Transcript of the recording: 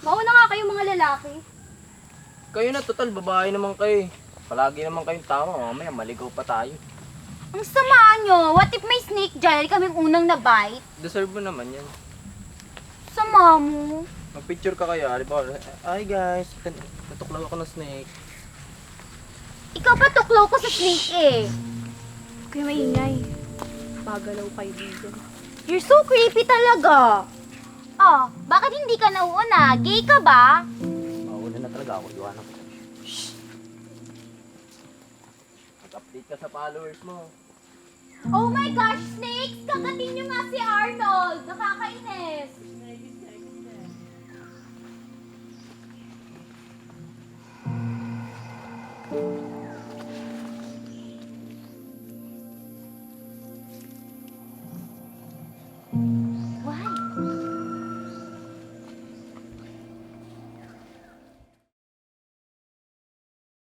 Mauna nga kayo mga lalaki. Kayo na, total, babae naman kayo. Palagi naman kayong tama, mamaya maligaw pa tayo. Ang sama nyo. What if may snake dyan? Kaming unang nabite. Deserve mo naman yan. Sama mo. Mag-picture ka kaya, halimbawa, ay guys, natuklaw ako ng snake. Ikaw pa tuklaw ko sa snake eh. Kuya maingay. Pagalaw kayo dito. You're so creepy talaga. Oh, bakit hindi ka nauuna? Gay ka ba? Mauna na talaga ako, iwanan ko. Mag-update ka sa followers mo. Oh my gosh, snakes! Kakatin nyo nga si Arnold! Nakakainis!